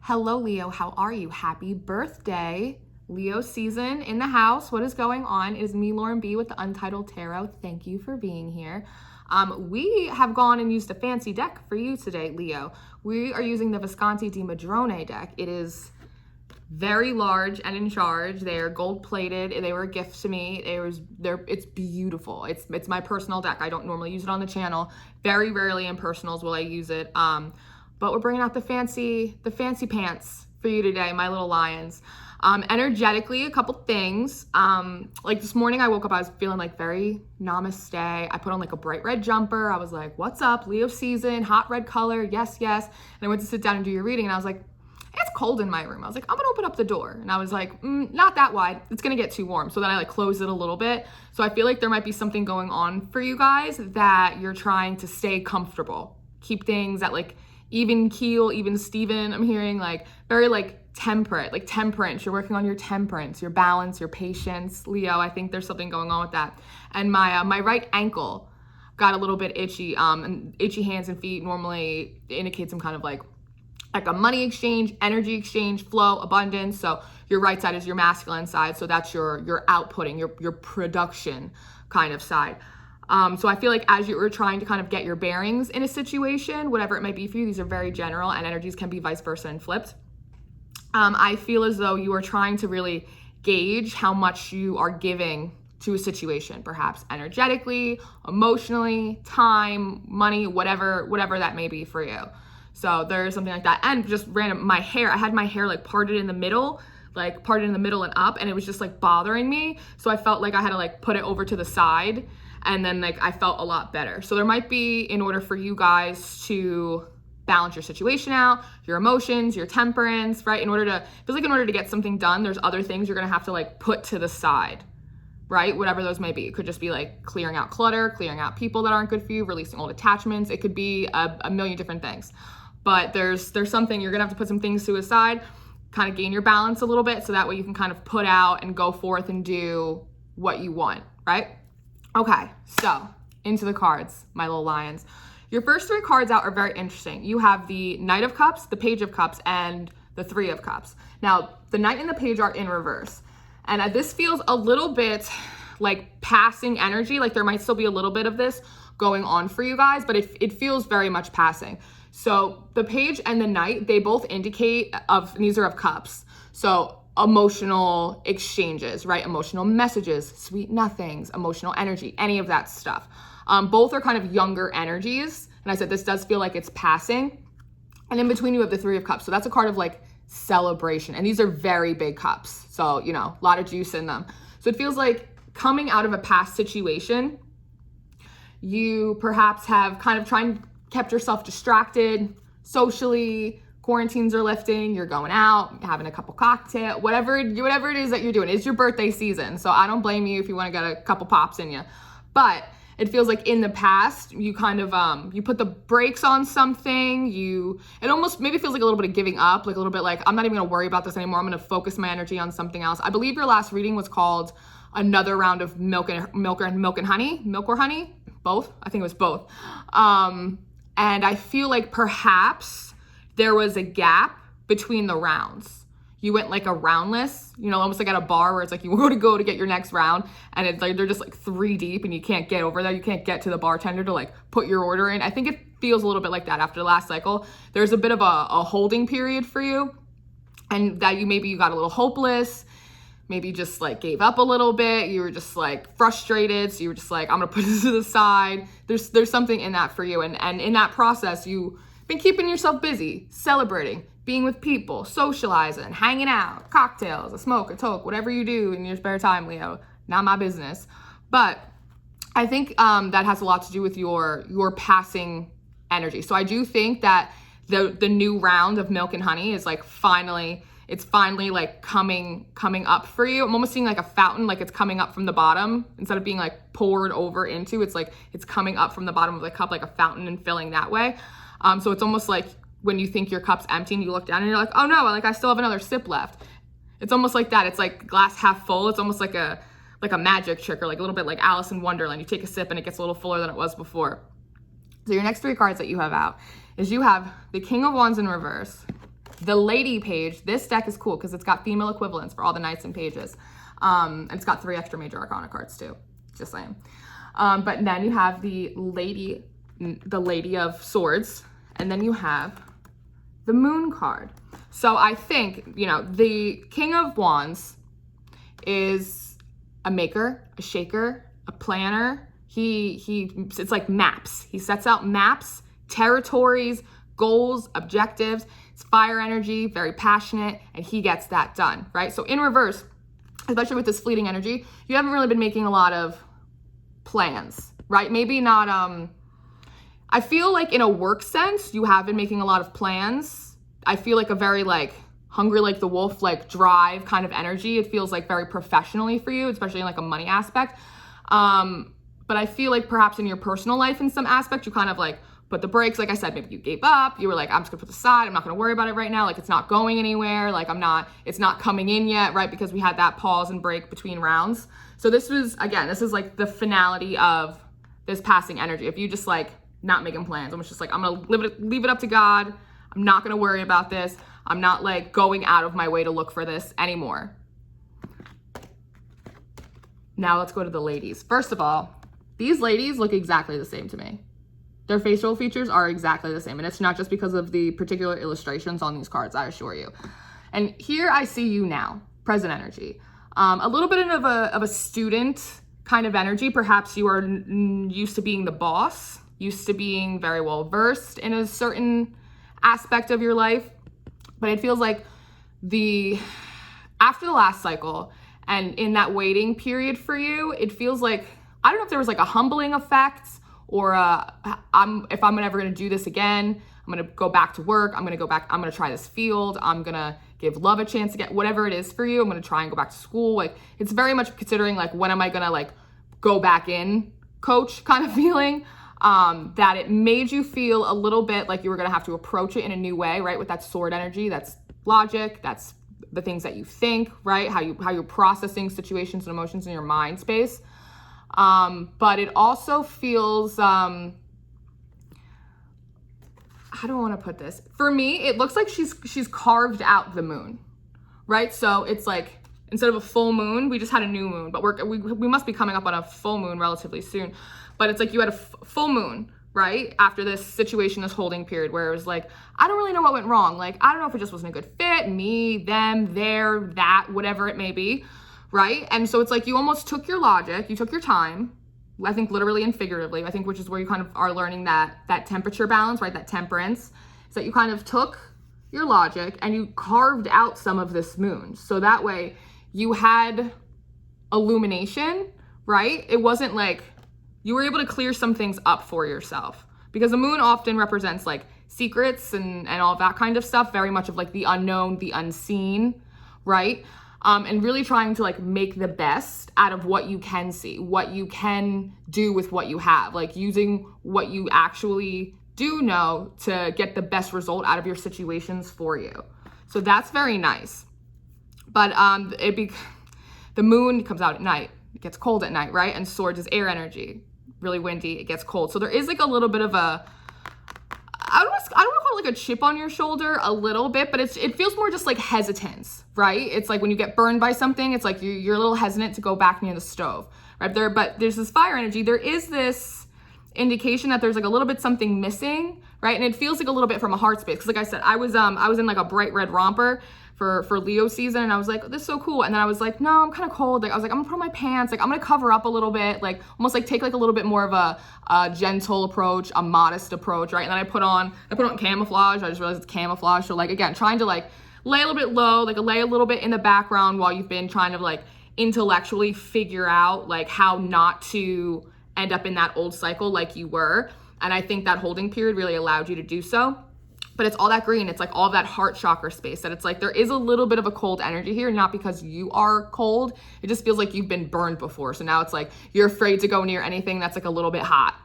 Hello, Leo. How are you? Happy birthday. Leo season in the house. What is going on? It is me, Lauren B, with the Untitled Tarot. Thank you for being here. We have gone and used a fancy deck for you today, Leo. We are using the Visconti di Modrone deck. It is very large and in charge. They're gold plated. They were a gift to me. It's beautiful. It's my personal deck. I don't normally use it on the channel. Very rarely in personals will I use it. But we're bringing out the fancy pants for you today, my little lions. Energetically, a couple things. Like this morning I woke up, I was feeling like very namaste. I put on like a bright red jumper. I was like, what's up? Leo season, hot red color. Yes, yes. And I went to sit down and do your reading and I was like, it's cold in my room. I was like, I'm gonna open up the door. And I was like, not that wide. It's gonna get too warm. So then I like closed it a little bit. So I feel like there might be something going on for you guys that you're trying to stay comfortable. Keep things at like even keel, even Steven. I'm hearing like very like temperate, like temperance. You're working on your temperance, your balance, your patience. Leo, I think there's something going on with that. And my right ankle got a little bit itchy. And itchy hands and feet normally indicate some kind of like a money exchange, energy exchange, flow, abundance. So your right side is your masculine side. So that's your outputting, your production kind of side. So I feel like as you were trying to kind of get your bearings in a situation, whatever it might be for you, these are very general and energies can be vice versa and flipped. I feel as though you are trying to really gauge how much you are giving to a situation, perhaps energetically, emotionally, time, money, whatever that may be for you. So there's something like that. And just random, my hair, I had my hair like parted in the middle and up, and it was just like bothering me. So I felt like I had to like put it over to the side, and then like I felt a lot better. So there might be, in order for you guys to balance your situation out, your emotions, your temperance, right? It feels like in order to get something done, there's other things you're gonna have to like put to the side, right? Whatever those may be. It could just be like clearing out clutter, clearing out people that aren't good for you, releasing old attachments. It could be a million different things. But there's something, you're gonna have to put some things to the side, kind of gain your balance a little bit, so that way you can kind of put out and go forth and do what you want, right? Okay, so into the cards, my little lions. Your first three cards out are very interesting. You have the Knight of Cups, the Page of Cups, and the Three of Cups. Now, the Knight and the Page are in reverse. And this feels a little bit like passing energy, like there might still be a little bit of this going on for you guys, but it feels very much passing. So the Page and the Knight, they both indicate these are of cups. So emotional exchanges, right? Emotional messages, sweet nothings, emotional energy, any of that stuff. Both are kind of younger energies. And I said, this does feel like it's passing. And in between you have the Three of Cups. So that's a card of like celebration. And these are very big cups. So, you know, a lot of juice in them. So it feels like coming out of a past situation, you perhaps have kind of kept yourself distracted socially. Quarantines are lifting, you're going out, having a couple cocktails, whatever it is that you're doing. It's your birthday season, so I don't blame you if you want to get a couple pops in you. But it feels like in the past, you kind of, you put the brakes on something, it almost maybe feels like a little bit of giving up, like a little bit like, I'm not even gonna worry about this anymore, I'm gonna focus my energy on something else. I believe your last reading was called Another Round of Milk and Honey, both, I think it was both. And I feel like perhaps there was a gap between the rounds. You went like a roundless, you know, almost like at a bar where it's like you go to get your next round and it's like they're just like 3 deep and you can't get over there. You can't get to the bartender to like put your order in. I think it feels a little bit like that after the last cycle. There's a bit of a holding period for you, and that you got a little hopeless, maybe just like gave up a little bit. You were just like frustrated. So you were just like, I'm gonna put this to the side. There's something in that for you. And in that process, you've been keeping yourself busy, celebrating, being with people, socializing, hanging out, cocktails, a smoke, a toke, whatever you do in your spare time, Leo, not my business. But I think that has a lot to do with your passing energy. So I do think that the new round of Milk and Honey is like finally like coming up for you. I'm almost seeing like a fountain, like it's coming up from the bottom instead of being like poured over into. It's like it's coming up from the bottom of the cup like a fountain and filling that way. So it's almost like when you think your cup's empty and you look down and you're like, oh no, like I still have another sip left. It's almost like that. It's like glass half full. It's almost like a magic trick, or like a little bit like Alice in Wonderland. You take a sip and it gets a little fuller than it was before. So your next three cards that you have out is you have the King of Wands in reverse, The Lady page, this deck is cool because it's got female equivalents for all the knights and pages. And it's got 3 extra major arcana cards too, just saying. But then you have the Lady of Swords, and then you have the Moon card. So I think, you know, the King of Wands is a maker, a shaker, a planner. It's like maps. He sets out maps, territories, goals, objectives. It's fire energy, very passionate, and he gets that done, right? So in reverse, especially with this fleeting energy, you haven't really been making a lot of plans, right? Maybe not, I feel like in a work sense, you have been making a lot of plans. I feel like a very like hungry like the wolf, like drive kind of energy. It feels like very professionally for you, especially in like a money aspect. But I feel like perhaps in your personal life in some aspect, you kind of like put the brakes. Like I said, maybe you gave up. You were like, I'm just gonna put this aside. I'm not gonna worry about it right now. Like it's not going anywhere. Like it's not coming in yet, right? Because we had that pause and break between rounds. So this is like the finality of this passing energy. If you just like not making plans, I'm just like, I'm gonna leave it up to God. I'm not gonna worry about this. I'm not like going out of my way to look for this anymore. Now let's go to the ladies. First of all, these ladies look exactly the same to me. Their facial features are exactly the same. And it's not just because of the particular illustrations on these cards, I assure you. And here I see you now, present energy. A little bit of a student kind of energy. Perhaps you are used to being the boss, used to being very well versed in a certain aspect of your life. But it feels like after the last cycle and in that waiting period for you, it feels like, I don't know if there was like a humbling effect or if I'm ever gonna do this again, I'm gonna go back to work, I'm gonna try this field, I'm gonna give love a chance to get whatever it is for you, I'm gonna try and go back to school. Like it's very much considering like, when am I gonna like go back in, coach kind of feeling, that it made you feel a little bit like you were gonna have to approach it in a new way, right? With that sword energy, that's logic, that's the things that you think, right? How you're processing situations and emotions in your mind space. But it also feels, how do I want to put this? For me, it looks like she's carved out the moon, right? So it's like, instead of a full moon, we just had a new moon, but we must be coming up on a full moon relatively soon. But it's like you had a full moon, right? After this situation, this holding period where it was like, I don't really know what went wrong. Like, I don't know if it just wasn't a good fit, me, them, there, that, whatever it may be. Right? And so it's like you almost took your logic, you took your time, I think literally and figuratively, I think, which is where you kind of are learning that temperature balance, right? That temperance, is that you kind of took your logic and you carved out some of this moon. So that way you had illumination, right? It wasn't like you were able to clear some things up for yourself, because the moon often represents like secrets and all of that kind of stuff, very much of like the unknown, the unseen, right? And really trying to like make the best out of what you can see, what you can do with what you have, like using what you actually do know to get the best result out of your situations for you. So that's very nice. But the moon comes out at night, it gets cold at night, right? And swords is air energy, really windy, it gets cold. So there is like a little bit of a, I don't want to call it like a chip on your shoulder a little bit, but it feels more just like hesitance, right? It's like when you get burned by something, it's like you're a little hesitant to go back near the stove, right? But there's this fire energy. There is this indication that there's like a little bit something missing, right? And it feels like a little bit from a heart space. Cause like I said, I was in like a bright red romper for Leo season, and I was like, this is so cool. And then I was like, no, I'm kind of cold. Like I was like, I'm gonna put on my pants, like I'm gonna cover up a little bit, like almost like take like a little bit more of a gentle approach, a modest approach, right? And then I put on camouflage. I just realized it's camouflage. So like again, trying to like lay a little bit low, like lay a little bit in the background while you've been trying to like intellectually figure out like how not to end up in that old cycle like you were. And I think that holding period really allowed you to do so. But it's all that green. It's like all of that heart chakra space, that it's like there is a little bit of a cold energy here, not because you are cold. It just feels like you've been burned before. So now it's like you're afraid to go near anything that's like a little bit hot,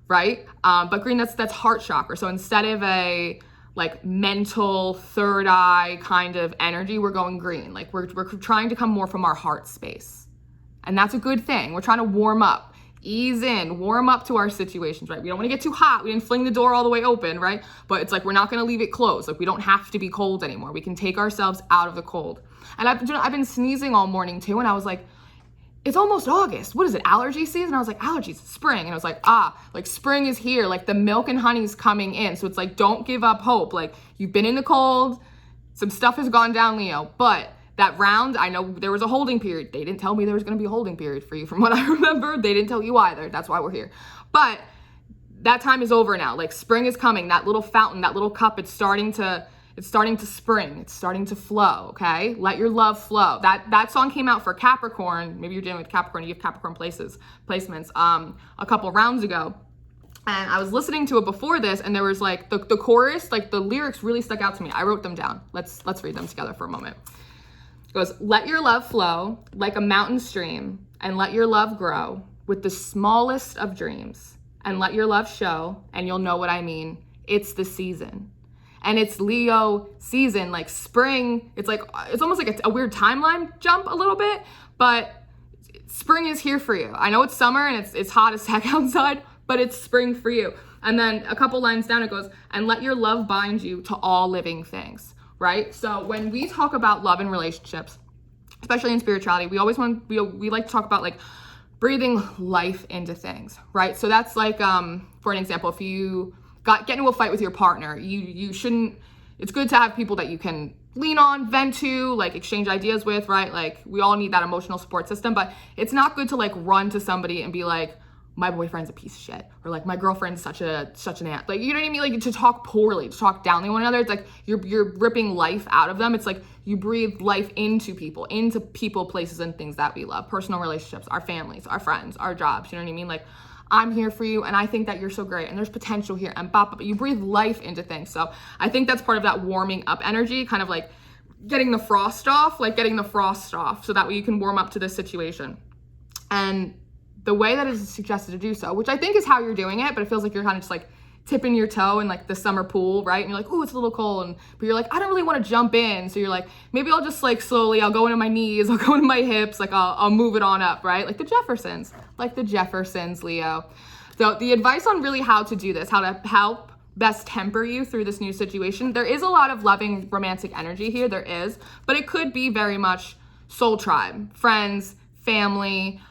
right? But green, that's heart chakra. So instead of a like mental third eye kind of energy, we're going green. Like we're trying to come more from our heart space. And that's a good thing. We're trying to warm up, ease in, warm up to our situations, right? We don't want to get too hot. We didn't fling the door all the way open, right? But it's like, we're not going to leave it closed. Like, we don't have to be cold anymore. We can take ourselves out of the cold. And I've been sneezing all morning too. And I was like, it's almost August. What is it? Allergy season? I was like, allergies, it's spring. And I was like, like spring is here. Like the milk and honey's coming in. So it's like, don't give up hope. Like, you've been in the cold. Some stuff has gone down, Leo. But that round, I know there was a holding period. They didn't tell me there was going to be a holding period for you from what I remember. They didn't tell you either. That's why we're here. But that time is over now. Like, spring is coming. That little fountain, that little cup, it's starting to spring. It's starting to flow, okay? Let your love flow. That song came out for Capricorn. Maybe you're dealing with Capricorn. You have Capricorn placements a couple rounds ago. And I was listening to it before this, and there was like the chorus, like the lyrics really stuck out to me. I wrote them down. Let's read them together for a moment. It goes, let your love flow like a mountain stream, and let your love grow with the smallest of dreams, and let your love show, and you'll know what I mean. It's the season. And it's Leo season, like spring. It's like, it's almost like a weird timeline jump a little bit, but spring is here for you. I know it's summer and it's hot as heck outside, but it's spring for you. And then a couple lines down, it goes, and let your love bind you to all living things, right? So when we talk about love and relationships, especially in spirituality, we like to talk about like breathing life into things, right? So that's like, for an example, if you get into a fight with your partner, you shouldn't, it's good to have people that you can lean on, vent to, like exchange ideas with, right? Like, we all need that emotional support system, but it's not good to like run to somebody and be like, my boyfriend's a piece of shit, or like my girlfriend's such an ant. Like, you know what I mean? Like, to talk poorly, to talk down to one another. It's like you're ripping life out of them. It's like you breathe life into people, places, and things that we love. Personal relationships, our families, our friends, our jobs. You know what I mean? Like, I'm here for you, and I think that you're so great, and there's potential here, and but you breathe life into things. So I think that's part of that warming up energy, kind of like getting the frost off, so that way you can warm up to this situation. And the way that is suggested to do so, which I think is how you're doing it, but it feels like you're kind of just like tipping your toe in like the summer pool, right? And you're like, oh, it's a little cold, but you're like, I don't really want to jump in. So you're like, maybe I'll just like slowly, I'll go into my knees, I'll go into my hips, like I'll move it on up, right? Like the Jeffersons, Leo. So the advice on really how to do this, how to help best temper you through this new situation, there is a lot of loving romantic energy here, there is, but it could be very much soul tribe, friends, family,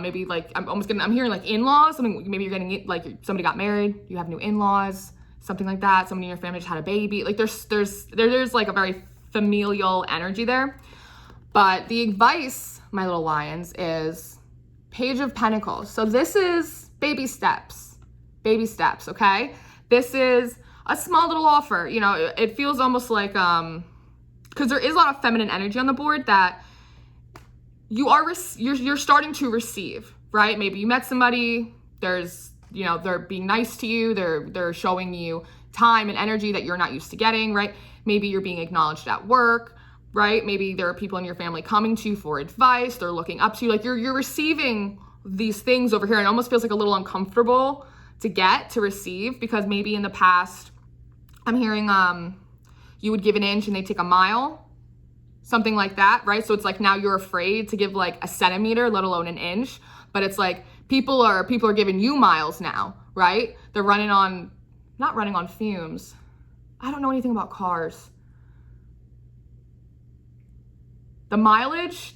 maybe like I'm hearing like in-laws, something, maybe you're getting like somebody got married, you have new in-laws, something like that. Somebody in your family just had a baby. Like there's like a very familial energy there. But the advice, my little lions, is Page of Pentacles. So this is baby steps, okay? This is a small little offer. You know, it feels almost like, because there is a lot of feminine energy on the board, that you're starting to receive, right? Maybe you met somebody, they're being nice to you, they're showing you time and energy that you're not used to getting, right? Maybe you're being acknowledged at work, right? Maybe there are people in your family coming to you for advice, they're looking up to you, like you're receiving these things over here, and it almost feels like a little uncomfortable to receive, because maybe in the past, I'm hearing you would give an inch and they take a mile, something like that, right? So it's like now you're afraid to give like a centimeter, let alone an inch. But it's like people are giving you miles now, right? They're not running on fumes. I don't know anything about cars. The mileage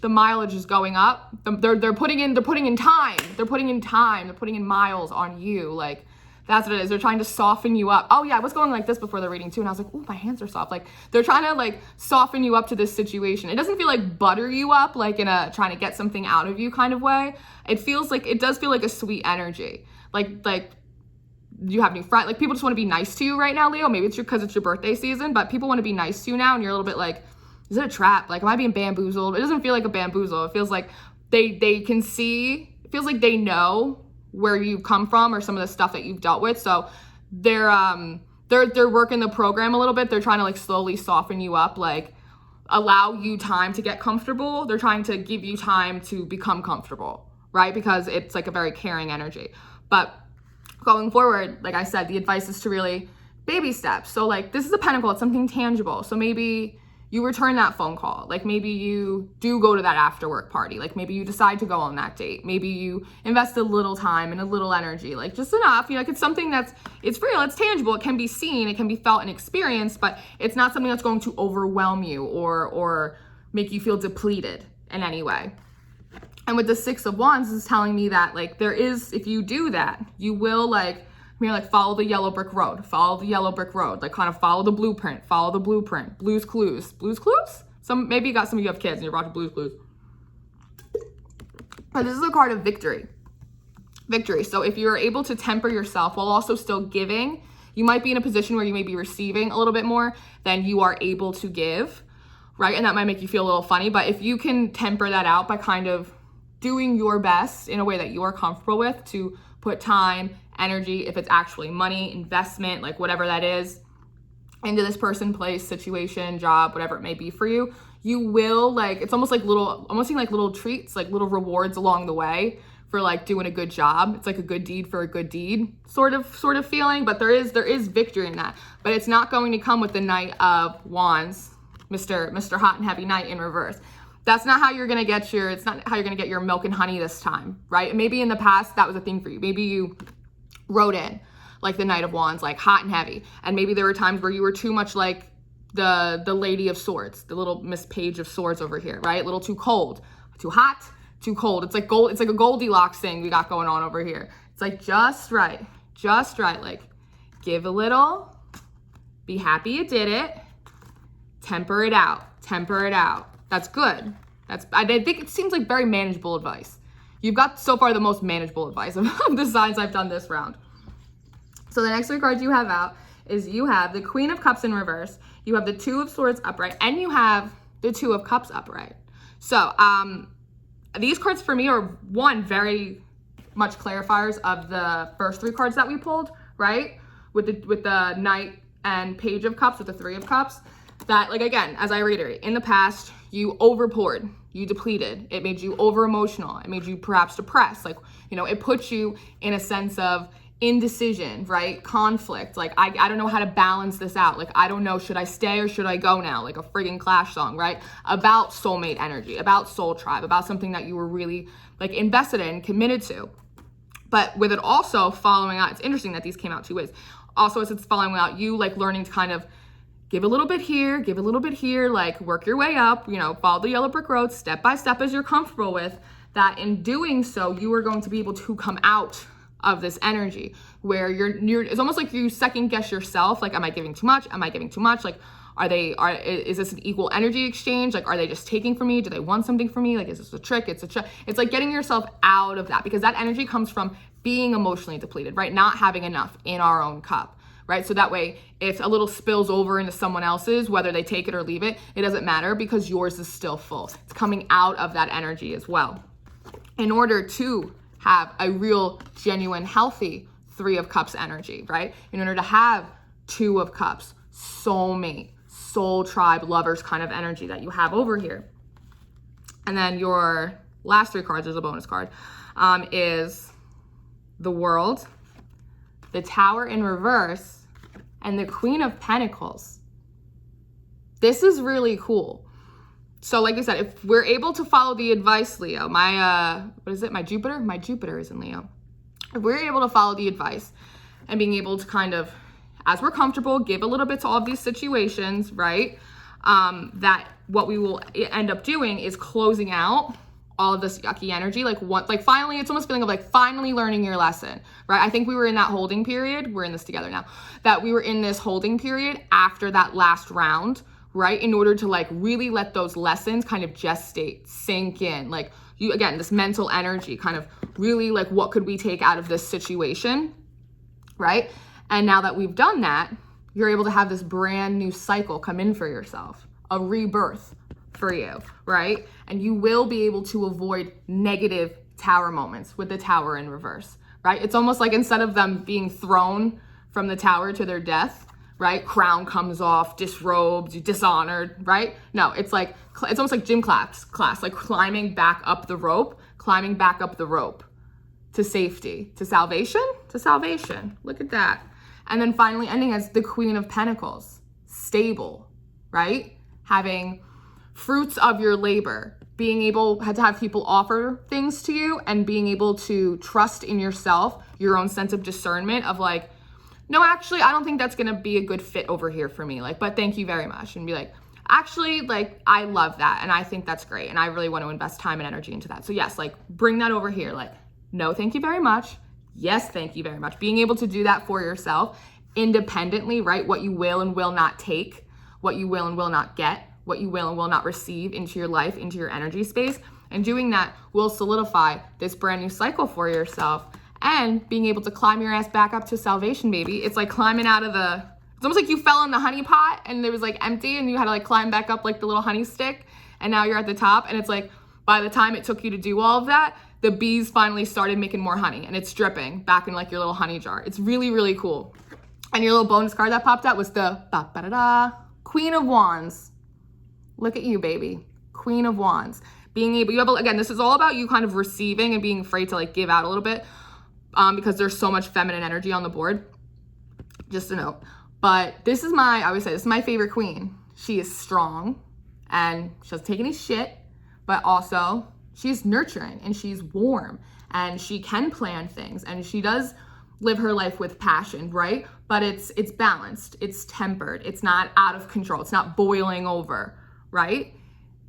is going up. They're putting in time. They're putting in miles on you. Like, that's what it is. They're trying to soften you up. Oh yeah, I was going like this before the reading too, and I was like, oh, my hands are soft. Like, they're trying to like soften you up to this situation. It doesn't feel like butter you up, like in a trying to get something out of you kind of way. It does feel like a sweet energy. Like you have new friends. Like, people just want to be nice to you right now, Leo. Maybe it's because it's your birthday season, but people want to be nice to you now, and you're a little bit like, is it a trap? Like, am I being bamboozled? It doesn't feel like a bamboozle. It feels like they can see. It feels like they know where you come from or some of the stuff that you've dealt with. So they're working the program a little bit. They're trying to like slowly soften you up, like allow you time to get comfortable. They're trying to give you time to become comfortable, right? Because it's like a very caring energy. But going forward, like I said, the advice is to really baby steps. So like, this is a pentacle, it's something tangible. So maybe you return that phone call. Like maybe you do go to that after work party. Like maybe you decide to go on that date. Maybe you invest a little time and a little energy, like just enough, like it's something it's real, it's tangible, it can be seen, it can be felt and experienced, but it's not something that's going to overwhelm you or make you feel depleted in any way. And with the Six of Wands, this is telling me that like there is, if you do that, you will like follow the yellow brick road, like kind of follow the blueprint, Blue's Clues. Maybe you got some of you have kids and you're watching Blue's Clues. But this is a card of victory. So if you're able to temper yourself while also still giving, you might be in a position where you may be receiving a little bit more than you are able to give, right? And that might make you feel a little funny, but if you can temper that out by kind of doing your best in a way that you are comfortable with to put time, energy, if it's actually money, investment, like whatever that is, into this person, place, situation, job, whatever it may be for you, you will like, it's almost like little treats, like little rewards along the way for like doing a good job. It's like a good deed for a good deed sort of feeling, but there is victory in that. But it's not going to come with the Knight of Wands, Mr. Hot and Heavy Knight in reverse. That's not how you're gonna get it's not how you're gonna get your milk and honey this time, right? Maybe in the past that was a thing for you. Maybe you wrote in like the Knight of Wands, like hot and heavy. And maybe there were times where you were too much like the Lady of Swords, the little Miss Page of Swords over here, right? A little too cold, too hot, too cold. It's like gold. It's like a Goldilocks thing we got going on over here. It's like just right. Like give a little, be happy you did it, temper it out. That's good. I think it seems like very manageable advice. You've got so far the most manageable advice of the signs I've done this round. So the next three cards you have out is you have the Queen of Cups in reverse, you have the Two of Swords upright, and you have the Two of Cups upright. So these cards for me are one, very much clarifiers of the first three cards that we pulled, right? With the Knight and Page of Cups, with the Three of Cups. That, like, again, as I reiterate, in the past, you overpoured, you depleted, it made you over emotional, it made you perhaps depressed, like, it puts you in a sense of indecision, right? Conflict, like, I don't know how to balance this out, like, I don't know, should I stay or should I go now? Like a friggin' Clash song, right? About soulmate energy, about soul tribe, about something that you were really, like, invested in, committed to. But with it also following out, it's interesting that these came out two ways. Also, as it's following out, you, like, learning to kind of give a little bit here, give a little bit here, like work your way up, follow the yellow brick road step by step as you're comfortable with, that in doing so, you are going to be able to come out of this energy where it's almost like you second guess yourself. Like, am I giving too much? Am I giving too much? Like, is this an equal energy exchange? Like, are they just taking from me? Do they want something from me? Like, is this a trick? It's like getting yourself out of that, because that energy comes from being emotionally depleted, right? Not having enough in our own cup. Right? So that way, if a little spills over into someone else's, whether they take it or leave it, it doesn't matter because yours is still full. It's coming out of that energy as well. In order to have a real, genuine, healthy Three of Cups energy, right? In order to have Two of Cups, soulmate, soul tribe, lovers kind of energy that you have over here. And then your last three cards, there's a bonus card, is the World, the Tower in reverse, and the Queen of Pentacles. This is really cool. So like I said, if we're able to follow the advice, Leo, my Jupiter is in Leo. If we're able to follow the advice and being able to kind of, as we're comfortable, give a little bit to all of these situations, right? That what we will end up doing is closing out all of this yucky energy, finally, it's almost feeling of like finally learning your lesson, right? I think we were in that holding period. We're in this together now. That we were in this holding period after that last round, right? In order to like really let those lessons kind of gestate, sink in, like you, again, this mental energy kind of really like, what could we take out of this situation, right? And now that we've done that, you're able to have this brand new cycle come in for yourself, a rebirth for you, right? And you will be able to avoid negative tower moments with the Tower in reverse, right? It's almost like instead of them being thrown from the tower to their death, right? Crown comes off, disrobed, dishonored, right? No, it's almost like gym class, like climbing back up the rope to safety, to salvation. Look at that. And then finally ending as the Queen of Pentacles, stable, right? having fruits of your labor, being able to have people offer things to you, and being able to trust in yourself, your own sense of discernment of like, no, actually, I don't think that's gonna be a good fit over here for me. Like, but thank you very much. And be like, actually, like, I love that. And I think that's great. And I really want to invest time and energy into that. So yes, like bring that over here. Like, no, thank you very much. Yes, thank you very much. Being able to do that for yourself independently, right? What you will and will not take, what you will and will not get, what you will and will not receive into your life, into your energy space. And doing that will solidify this brand new cycle for yourself, and being able to climb your ass back up to salvation, baby. It's like climbing out of it's almost like you fell in the honey pot and it was like empty and you had to like climb back up like the little honey stick, and now you're at the top. And it's like, by the time it took you to do all of that, the bees finally started making more honey and it's dripping back in like your little honey jar. It's really, really cool. And your little bonus card that popped out was the Queen of Wands. Look at you, baby. Queen of Wands. Being able, again, this is all about you kind of receiving and being afraid to like give out a little bit, because there's so much feminine energy on the board, just a note. But I always say, this is my favorite queen. She is strong and she doesn't take any shit, but also she's nurturing and she's warm and she can plan things and she does live her life with passion, right? But it's balanced, it's tempered, it's not out of control, it's not boiling over, right?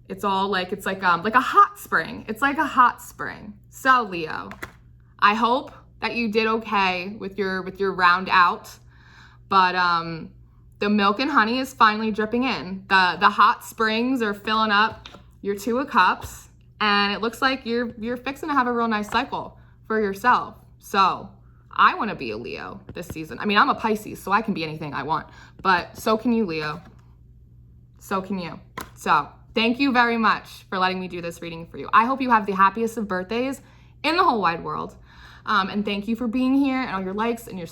It's all like, it's like a hot spring. It's like a hot spring. So Leo, I hope that you did okay with your round out, but the milk and honey is finally dripping in. The hot springs are filling up your 2 of cups, and it looks like you're fixing to have a real nice cycle for yourself. So I want to be a Leo this season. I mean, I'm a Pisces, so I can be anything I want, but so can you, Leo. So can you. So thank you very much for letting me do this reading for you. I hope you have the happiest of birthdays in the whole wide world. And thank you for being here and all your likes and your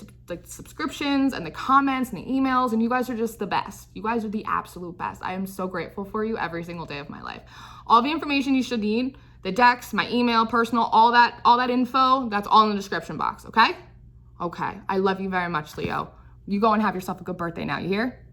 subscriptions and the comments and the emails. And you guys are just the best. You guys are the absolute best. I am so grateful for you every single day of my life. All the information you should need, the decks, my email, personal, all that info, that's all in the description box, okay? Okay. I love you very much, Leo. You go and have yourself a good birthday now, you hear?